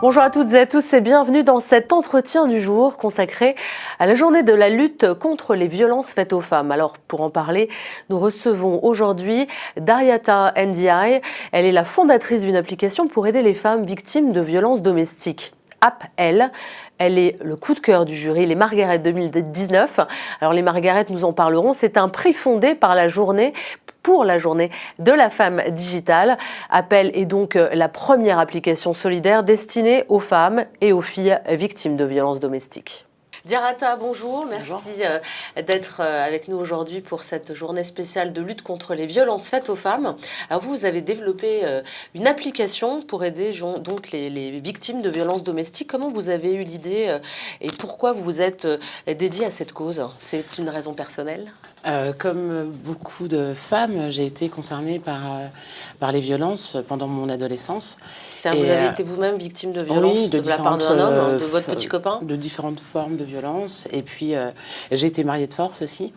Bonjour à toutes et à tous et bienvenue dans cet entretien du jour consacré à la journée de la lutte contre les violences faites aux femmes. Alors pour en parler, nous recevons aujourd'hui Daryata Ndiaye. Elle est la fondatrice d'une application pour aider les femmes victimes de violences domestiques. Appel. Elle est le coup de cœur du jury, les Margaret 2019. Alors les Margaret, nous en parlerons, c'est un prix fondé par la journée pour la journée de la femme digitale. Appel est donc la première application solidaire destinée aux femmes et aux filles victimes de violences domestiques. Daryata, bonjour. Merci d'être avec nous aujourd'hui pour cette journée spéciale de lutte contre les violences faites aux femmes. Alors vous avez développé une application pour aider donc les victimes de violences domestiques. Comment vous avez eu l'idée et pourquoi vous vous êtes dédiée à cette cause? C'est une raison personnelle? Comme beaucoup de femmes, j'ai été concernée par les violences pendant mon adolescence. Vous avez été vous-même victime de violences oui, de la part d'un homme, de votre petit copain? De différentes formes de violences. Et puis, j'ai été mariée de force aussi.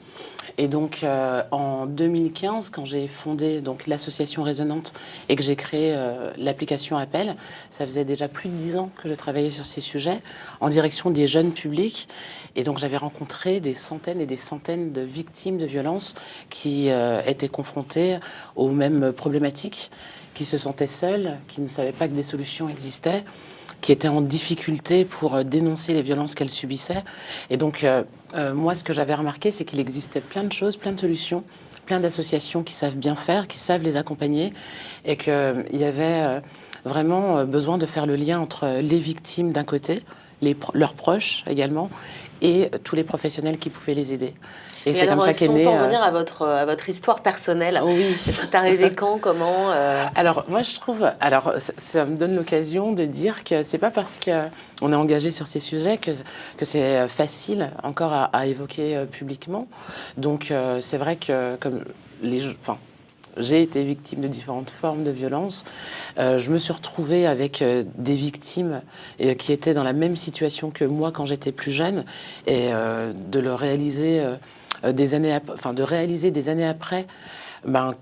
Et donc, en 2015, quand j'ai fondé donc, l'association Résonante et que j'ai créé l'application Appel, ça faisait déjà plus de 10 ans que je travaillais sur ces sujets en direction des jeunes publics. Et donc, j'avais rencontré des centaines et des centaines de victimes de violences qui étaient confrontées aux mêmes problématiques, qui se sentaient seules, qui ne savaient pas que des solutions existaient, qui étaient en difficulté pour dénoncer les violences qu'elles subissaient. Et donc, moi, ce que j'avais remarqué, c'est qu'il existait plein de choses, plein de solutions, plein d'associations qui savent bien faire, qui savent les accompagner, et qu'il y avait vraiment besoin de faire le lien entre les victimes d'un côté, leurs proches également, et tous les professionnels qui pouvaient les aider. Et c'est comme ça qu'est né. Pour revenir à votre histoire personnelle, oui. C'est arrivé quand, comment Alors, moi, je trouve... Alors, ça me donne l'occasion de dire que c'est pas parce qu'on est engagé sur ces sujets que c'est facile encore à évoquer publiquement. Donc, c'est vrai que comme j'ai été victime de différentes formes de violence. Je me suis retrouvée avec des victimes qui étaient dans la même situation que moi quand j'étais plus jeune, et de le réaliser de réaliser des années après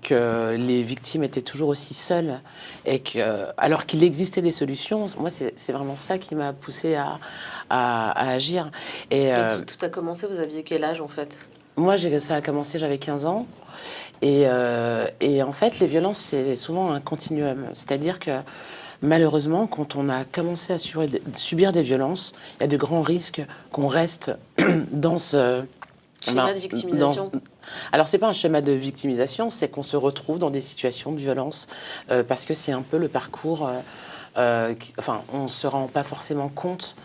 que les victimes étaient toujours aussi seules, et alors qu'il existait des solutions. Moi, c'est vraiment ça qui m'a poussée à agir. Et tout a commencé, vous aviez quel âge en fait? Moi, ça a commencé, j'avais 15 ans. Et en fait, les violences, c'est souvent un continuum. C'est-à-dire que malheureusement, quand on a commencé à subir des violences, il y a de grands risques qu'on reste dans ce schéma de victimisation. Alors, c'est pas un schéma de victimisation, c'est qu'on se retrouve dans des situations de violence parce que c'est un peu le parcours. On ne se rend pas forcément compte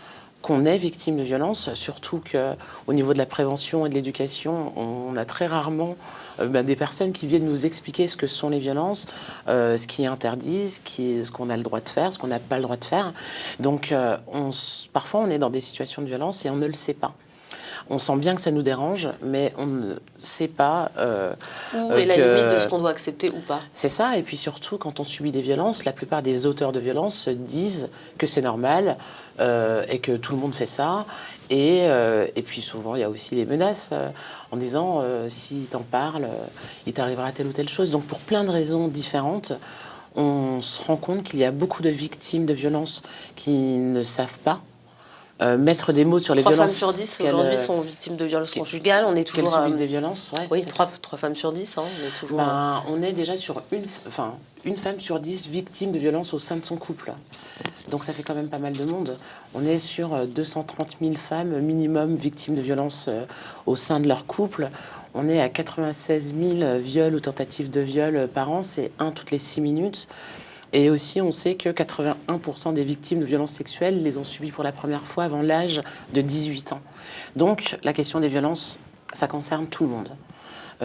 qu'on est victime de violence, surtout qu'au niveau de la prévention et de l'éducation, on a très rarement des personnes qui viennent nous expliquer ce que sont les violences, ce qui est interdit, ce qu'on a le droit de faire, ce qu'on n'a pas le droit de faire. Donc, parfois, on est dans des situations de violence et on ne le sait pas. On sent bien que ça nous dérange, mais on ne sait pas... Où est la limite de ce qu'on doit accepter ou pas? C'est ça, et puis surtout, quand on subit des violences, la plupart des auteurs de violences disent que c'est normal et que tout le monde fait ça. Et puis souvent, il y a aussi les menaces en disant si t'en parles, il t'arrivera telle ou telle chose. Donc pour plein de raisons différentes, on se rend compte qu'il y a beaucoup de victimes de violences qui ne savent pas mettre des mots sur les violences. 3 femmes sur 10 aujourd'hui sont victimes de violences conjugales. On est toujours qu'elles subissent des violences. Ouais, oui, 3 femmes sur 10. On est toujours. On est déjà sur une femme sur 10 victime de violences au sein de son couple. Donc ça fait quand même pas mal de monde. On est sur 230 000 femmes minimum victimes de violences au sein de leur couple. On est à 96 000 viols ou tentatives de viol par an. C'est 1 toutes les 6 minutes. Et aussi, on sait que 81% des victimes de violences sexuelles les ont subies pour la première fois avant l'âge de 18 ans. Donc, la question des violences, ça concerne tout le monde.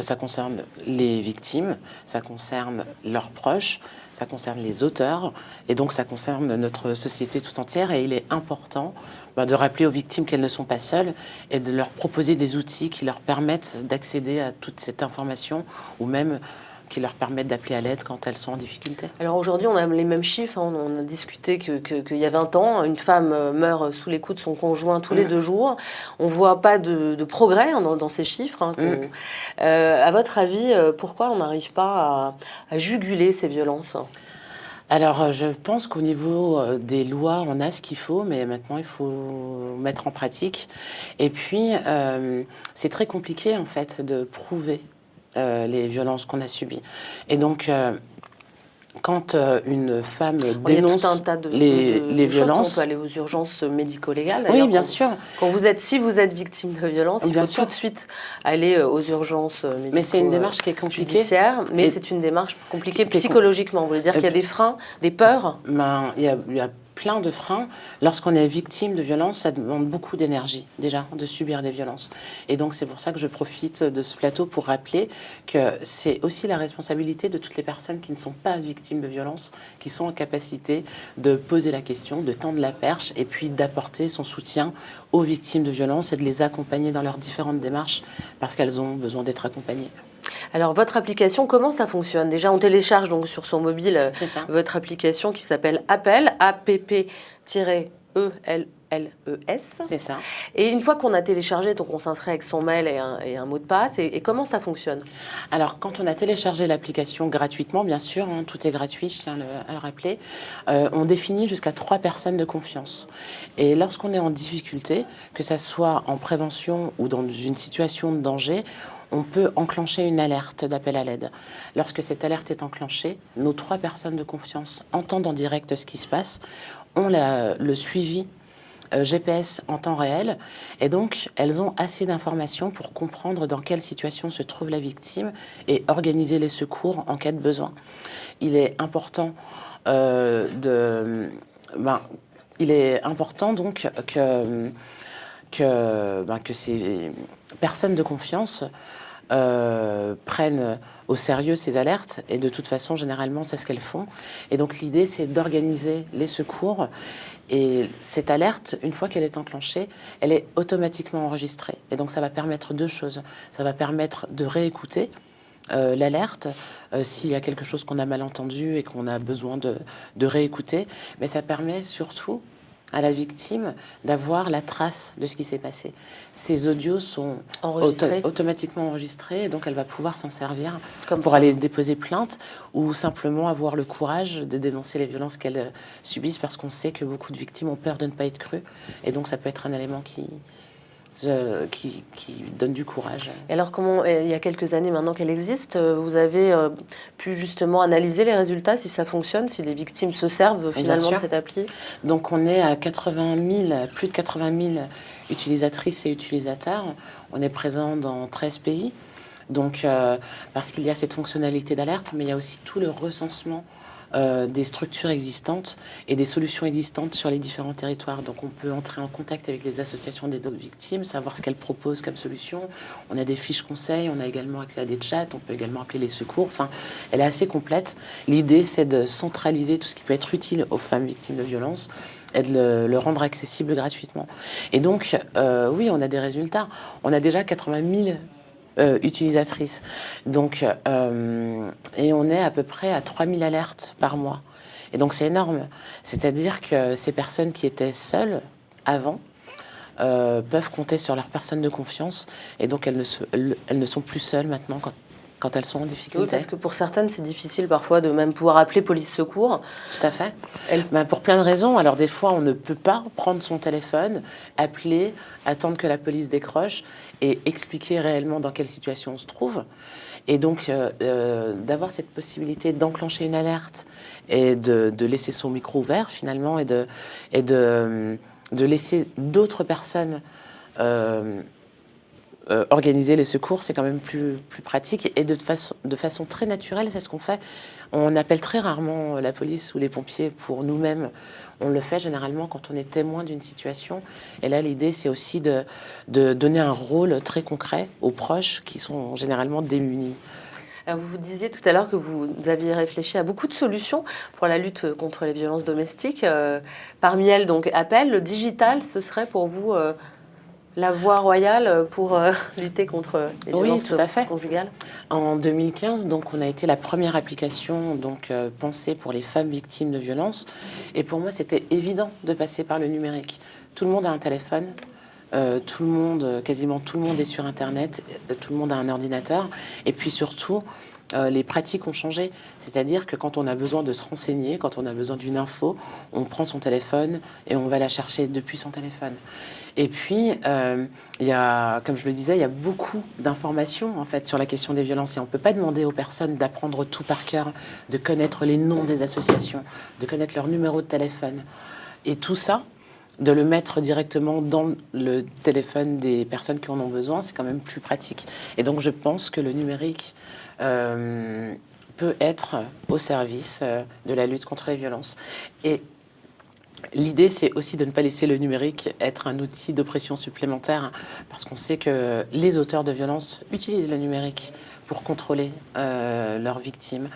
Ça concerne les victimes, ça concerne leurs proches, ça concerne les auteurs, et donc ça concerne notre société tout entière. Et il est important de rappeler aux victimes qu'elles ne sont pas seules et de leur proposer des outils qui leur permettent d'accéder à toute cette information, ou même qui leur permettent d'appeler à l'aide quand elles sont en difficulté. Alors aujourd'hui, on a les mêmes chiffres. On a discuté qu'il y a 20 ans, une femme meurt sous les coups de son conjoint tous les 2 jours. On ne voit pas de progrès dans ces chiffres. À votre avis, pourquoi on n'arrive pas à juguler ces violences ? Alors, je pense qu'au niveau des lois, on a ce qu'il faut, mais maintenant, il faut mettre en pratique. Et puis, c'est très compliqué, en fait, de prouver les violences qu'on a subies. Et donc, quand une femme Il y a tout dénonce un tas les de choses. On violences... peut aller aux urgences médico-légales. Oui, D'ailleurs, bien sûr. si vous êtes victime de violence, il Bien faut sûr. tout de suite aller aux urgences Mais c'est une démarche qui est compliquée. judiciaires. Mais Et c'est une démarche compliquée qui est psychologiquement. Vous voulez dire qu'il y a des freins, des peurs? Ben, il y a plein de freins. Lorsqu'on est victime de violences, ça demande beaucoup d'énergie, déjà, de subir des violences. Et donc, c'est pour ça que je profite de ce plateau pour rappeler que c'est aussi la responsabilité de toutes les personnes qui ne sont pas victimes de violences, qui sont en capacité de poser la question, de tendre la perche et puis d'apporter son soutien aux victimes de violences et de les accompagner dans leurs différentes démarches parce qu'elles ont besoin d'être accompagnées. Alors, votre application, comment ça fonctionne? Déjà, on télécharge donc sur son mobile C'est ça. votre application qui s'appelle Appel, APP-ELLES. C'est ça. Et une fois qu'on a téléchargé, donc on s'inscrit avec son mail et un mot de passe. Et comment ça fonctionne? Alors, quand on a téléchargé l'application gratuitement, bien sûr, hein, tout est gratuit, je tiens à le rappeler, on définit jusqu'à 3 personnes de confiance. Et lorsqu'on est en difficulté, que ça soit en prévention ou dans une situation de danger, on peut enclencher une alerte d'appel à l'aide. Lorsque cette alerte est enclenchée, nos 3 personnes de confiance entendent en direct ce qui se passe, ont le suivi GPS en temps réel, et donc elles ont assez d'informations pour comprendre dans quelle situation se trouve la victime et organiser les secours en cas de besoin. Il est important il est important donc que ces personnes de confiance prennent au sérieux ces alertes, et de toute façon, généralement, c'est ce qu'elles font. Et donc, l'idée, c'est d'organiser les secours. Et cette alerte, une fois qu'elle est enclenchée, elle est automatiquement enregistrée. Et donc, ça va permettre 2 choses. Ça va permettre de réécouter l'alerte s'il y a quelque chose qu'on a mal entendu et qu'on a besoin de réécouter. Mais ça permet surtout à la victime d'avoir la trace de ce qui s'est passé. Ces audios sont automatiquement enregistrés, et donc elle va pouvoir s'en servir pour aller déposer plainte ou simplement avoir le courage de dénoncer les violences qu'elles subissent, parce qu'on sait que beaucoup de victimes ont peur de ne pas être crues, et donc ça peut être un élément qui donne du courage. Et alors, il y a quelques années maintenant qu'elle existe, vous avez pu justement analyser les résultats, si ça fonctionne, si les victimes se servent finalement de cette appli? Donc on est à 80 000, plus de 80 000 utilisatrices et utilisateurs. On est présent dans 13 pays. Donc, parce qu'il y a cette fonctionnalité d'alerte, mais il y a aussi tout le recensement des structures existantes et des solutions existantes sur les différents territoires. Donc on peut entrer en contact avec les associations des victimes, savoir ce qu'elles proposent comme solution. On a des fiches conseils, on a également accès à des chats, on peut également appeler les secours. Enfin, elle est assez complète. L'idée, c'est de centraliser tout ce qui peut être utile aux femmes victimes de violences et de le rendre accessible gratuitement. Et donc, oui, on a des résultats. On a déjà 80 000 utilisatrices. Donc, et on est à peu près à 3000 alertes par mois. Et donc, c'est énorme. C'est-à-dire que ces personnes qui étaient seules avant peuvent compter sur leurs personnes de confiance. Et donc, elles ne sont plus seules maintenant quand elles sont en difficulté. Oui, parce que pour certaines, c'est difficile parfois de même pouvoir appeler police-secours. Tout à fait. Pour plein de raisons. Alors, des fois, on ne peut pas prendre son téléphone, appeler, attendre que la police décroche et expliquer réellement dans quelle situation on se trouve. Et donc, d'avoir cette possibilité d'enclencher une alerte et de laisser son micro ouvert, finalement, et de laisser d'autres personnes organiser les secours, c'est quand même plus pratique, et de façon très naturelle, c'est ce qu'on fait. On appelle très rarement la police ou les pompiers pour nous-mêmes. On le fait généralement quand on est témoin d'une situation. Et là, l'idée, c'est aussi de donner un rôle très concret aux proches qui sont généralement démunis. Alors vous disiez tout à l'heure que vous aviez réfléchi à beaucoup de solutions pour la lutte contre les violences domestiques. Parmi elles, donc, Appel, le digital, ce serait pour vous la voie royale pour lutter contre les violences conjugales? En 2015, donc, on a été la première application pensée pour les femmes victimes de violences. Et pour moi, c'était évident de passer par le numérique. Tout le monde a un téléphone. Quasiment tout le monde est sur Internet. Tout le monde a un ordinateur. Et puis surtout, les pratiques ont changé. C'est-à-dire que quand on a besoin de se renseigner, quand on a besoin d'une info, on prend son téléphone et on va la chercher depuis son téléphone. Et puis, il y a, comme je le disais, il y a beaucoup d'informations en fait sur la question des violences et on ne peut pas demander aux personnes d'apprendre tout par cœur, de connaître les noms des associations, de connaître leur numéro de téléphone. Et tout ça, de le mettre directement dans le téléphone des personnes qui en ont besoin, c'est quand même plus pratique. Et donc, je pense que le numérique peut être au service de la lutte contre les violences. Et l'idée, c'est aussi de ne pas laisser le numérique être un outil d'oppression supplémentaire, parce qu'on sait que les auteurs de violences utilisent le numérique pour contrôler leurs victimes,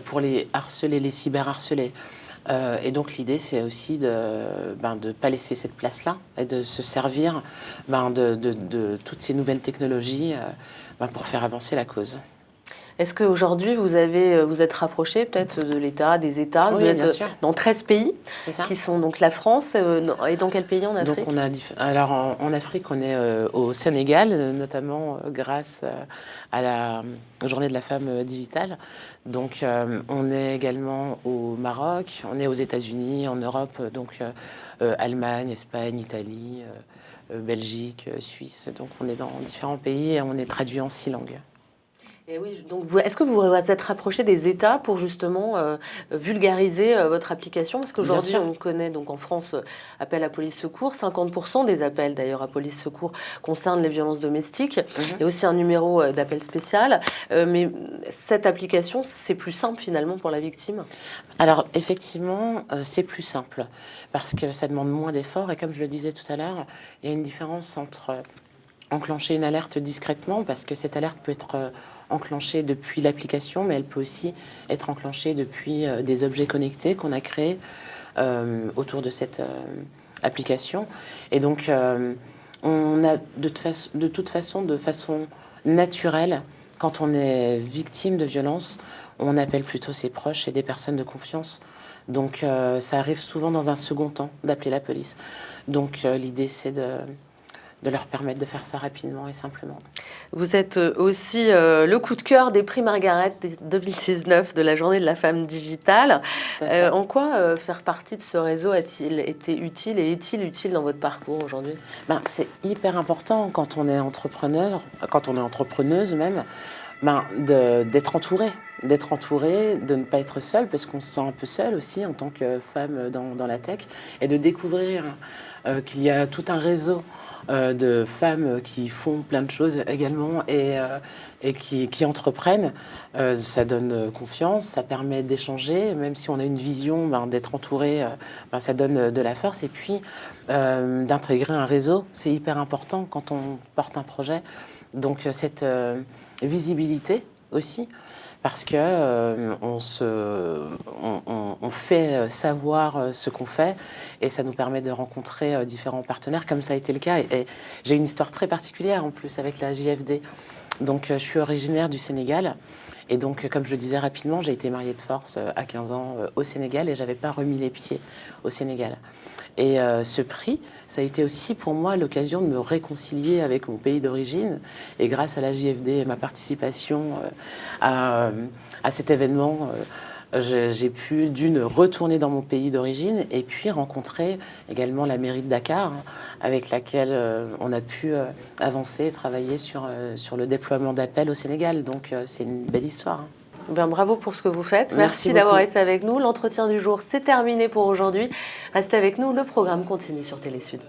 pour les harceler, les cyberharceler. Et donc l'idée, c'est aussi de ne pas laisser cette place-là et de se servir de toutes ces nouvelles technologies pour faire avancer la cause. Est-ce qu'aujourd'hui, vous êtes rapproché peut-être de l'État, des États? Oui, vous êtes bien sûr. dans 13 pays, qui sont donc la France. Et dans quel pays en Afrique? Donc alors en Afrique, on est au Sénégal, notamment grâce à la Journée de la femme digitale. Donc on est également au Maroc, on est aux États-Unis, en Europe, donc Allemagne, Espagne, Italie, Belgique, Suisse. Donc on est dans différents pays et on est traduit en 6 langues. Et oui, donc est-ce que vous vous êtes rapproché des États pour justement vulgariser votre application? Parce qu'aujourd'hui, on connaît donc en France appel à police secours. 50% des appels d'ailleurs à police secours concernent les violences domestiques. Il y a aussi un numéro d'appel spécial. Mais cette application, c'est plus simple finalement pour la victime? Alors effectivement, c'est plus simple parce que ça demande moins d'efforts. Et comme je le disais tout à l'heure, il y a une différence entre enclencher une alerte discrètement, parce que cette alerte peut être enclenchée depuis l'application, mais elle peut aussi être enclenchée depuis des objets connectés qu'on a créés autour de cette application. Et donc, on a de toute façon, de façon naturelle, quand on est victime de violence, on appelle plutôt ses proches et des personnes de confiance. Donc, ça arrive souvent dans un second temps d'appeler la police. Donc, l'idée, c'est de leur permettre de faire ça rapidement et simplement. Vous êtes aussi le coup de cœur des prix Margaret 2019 de la Journée de la femme digitale. En quoi faire partie de ce réseau a-t-il été utile et est-il utile dans votre parcours aujourd'hui? C'est hyper important quand on est entrepreneur, quand on est entrepreneuse même, d'être entouré, de ne pas être seul, parce qu'on se sent un peu seul aussi en tant que femme dans la tech, et de découvrir qu'il y a tout un réseau de femmes qui font plein de choses également et qui entreprennent. Ça donne confiance, ça permet d'échanger, même si on a une vision, d'être entouré, ça donne de la force. Et puis, d'intégrer un réseau, c'est hyper important quand on porte un projet. Donc, cette visibilité aussi, parce que on fait savoir ce qu'on fait et ça nous permet de rencontrer différents partenaires, comme ça a été le cas. Et j'ai une histoire très particulière en plus avec la JFD. Donc je suis originaire du Sénégal et donc comme je le disais rapidement, j'ai été mariée de force à 15 ans au Sénégal et j'avais pas remis les pieds au Sénégal. Et ce prix, ça a été aussi pour moi l'occasion de me réconcilier avec mon pays d'origine. Et grâce à la JFD et ma participation à cet événement, j'ai pu retourner dans mon pays d'origine et puis rencontrer également la mairie de Dakar, avec laquelle on a pu avancer et travailler sur le déploiement d'appels au Sénégal. Donc c'est une belle histoire. Bravo pour ce que vous faites. Merci d'avoir été avec nous. L'entretien du jour, c'est terminé pour aujourd'hui. Restez avec nous, le programme continue sur Télé Sud.